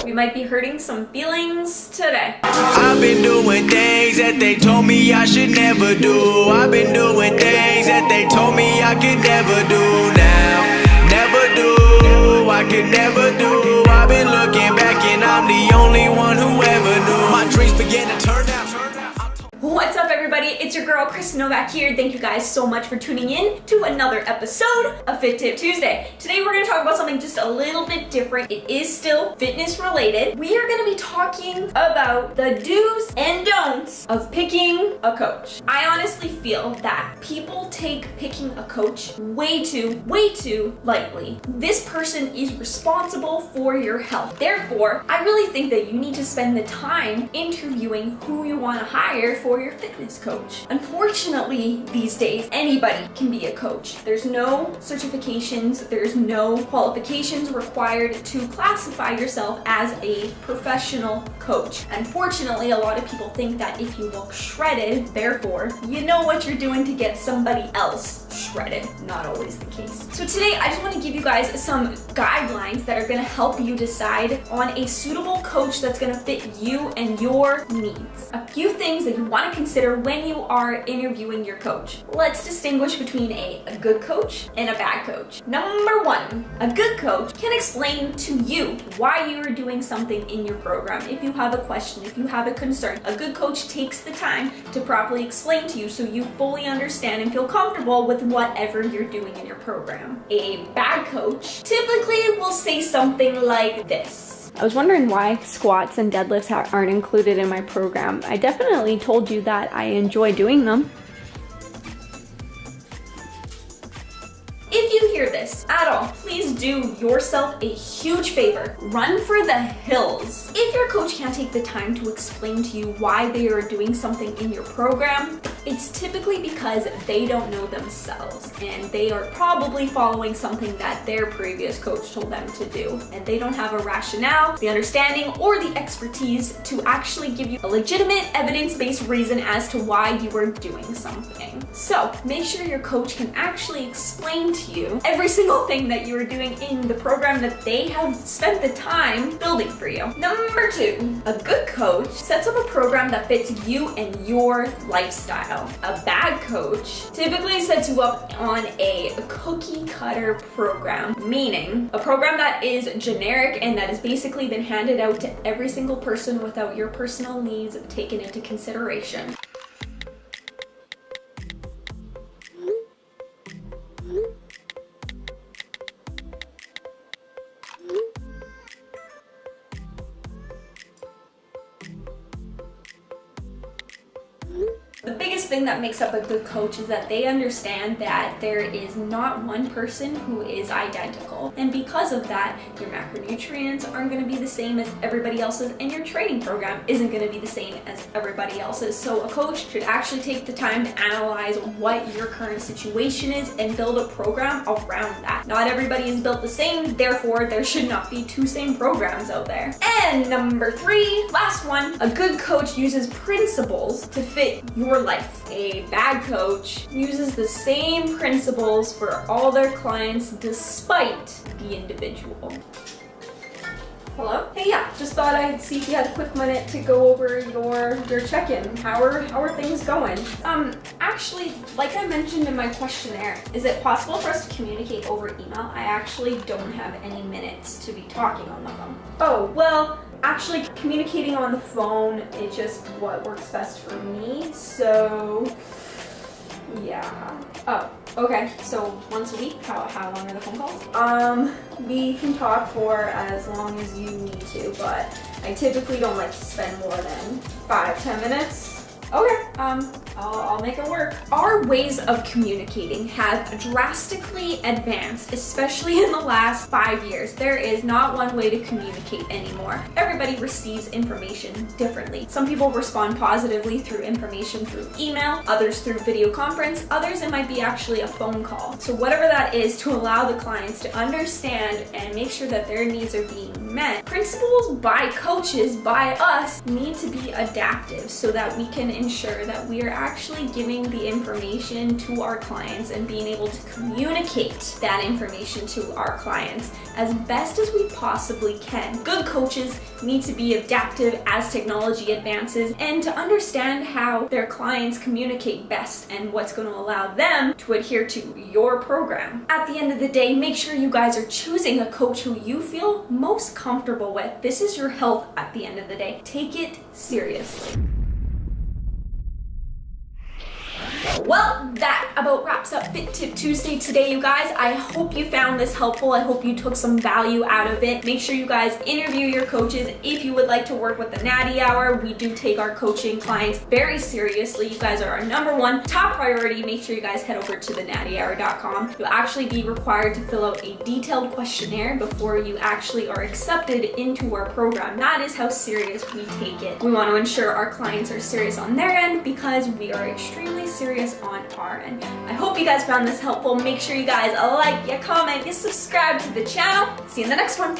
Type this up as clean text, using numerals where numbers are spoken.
We might be hurting some feelings today. I've been doing things that they told me I should never do. I've been doing things that they told me I could never do now. Never do, I could never do. I've been looking back and I'm the only one who ever knew. My dreams began to turn out. What's up, everybody? It's your girl Krysten here. Thank you guys so much for tuning in to another episode of Fit Tip Tuesday. Today we're going to talk about something just a little bit different. It is still fitness related. We are going to be talking about the do's and don'ts of picking a coach. I honestly feel that people take picking a coach way too lightly. This person is responsible for your health. Therefore, I really think that you need to spend the time interviewing who you want to hire for your fitness coach. Unfortunately, these days, anybody can be a coach. There's no certifications, there's no qualifications required to classify yourself as a professional coach. Unfortunately, a lot of people think that if you look shredded, therefore, you know what you're doing to get somebody else shredded. Not always the case. So today, I just want to give you guys some guidelines that are going to help you decide on a suitable coach that's going to fit you and your needs. A few things that you want to consider when you are interviewing your coach. Let's distinguish between a good coach and a bad coach. Number one, a good coach can explain to you why you are doing something in your program. If you have a question, if you have a concern, a good coach takes the time to properly explain to you so you fully understand and feel comfortable with whatever you're doing in your program. A bad coach typically will say something like this. I was wondering why squats and deadlifts aren't included in my program. I definitely told you that I enjoy doing them. If you hear this at all, please do yourself a huge favor. Run for the hills. If your coach can't take the time to explain to you why they are doing something in your program, it's typically because they don't know themselves and they are probably following something that their previous coach told them to do. And they don't have a rationale, the understanding, or the expertise to actually give you a legitimate evidence-based reason as to why you are doing something. So make sure your coach can actually explain to you every single thing that you are doing in the program that they have spent the time building for you. Number two, a good coach sets up a program that fits you and your lifestyle. A bad coach typically sets you up on a cookie cutter program, meaning a program that is generic and that has basically been handed out to every single person without your personal needs taken into consideration. The biggest thing that makes up a good coach is that they understand that there is not one person who is identical. And because of that, your macronutrients aren't going to be the same as everybody else's and your training program isn't going to be the same as everybody else's. So a coach should actually take the time to analyze what your current situation is and build a program around that. Not everybody is built the same, therefore there should not be two same programs out there. And number three, last one, a good coach uses principles to fit your life. A bad coach uses the same principles for all their clients despite the individual. Hello? Hey, yeah, just thought I'd see if you had a quick minute to go over your check-in. How are things going? Actually, like I mentioned in my questionnaire, is it possible for us to communicate over email? I actually don't have any minutes to be talking on the phone. Oh, well, actually communicating on the phone is just what works best for me, so yeah. Oh, okay, so once a week? How long are the phone calls? We can talk for as long as you need to, but I typically don't like to spend more than 5-10 minutes. Okay, I'll make it work. Our ways of communicating have drastically advanced, especially in the last 5 years. There is not one way to communicate anymore. Everybody receives information differently. Some people respond positively through information through email, others through video conference, others it might be actually a phone call. So whatever that is, to allow the clients to understand and make sure that their needs are being met, principles by coaches, by us, need to be adaptive so that we can ensure that we are actually giving the information to our clients and being able to communicate that information to our clients as best as we possibly can. Good coaches need to be adaptive as technology advances and to understand how their clients communicate best and what's going to allow them to adhere to your program. At the end of the day, make sure you guys are choosing a coach who you feel most comfortable with. This is your health at the end of the day. Take it seriously. Well, that about wraps up Fit Tip Tuesday today, you guys. I hope you found this helpful. I hope you took some value out of it. Make sure you guys interview your coaches if you would like to work with the Natty Hour. We do take our coaching clients very seriously. You guys are our number one top priority. Make sure you guys head over to thenattyhour.com. You'll actually be required to fill out a detailed questionnaire before you actually are accepted into our program. That is how serious we take it. We want to ensure our clients are serious on their end because we are extremely serious on our end. I hope you guys found this helpful. Make sure you guys like, you comment, you subscribe to the channel. See you in the next one.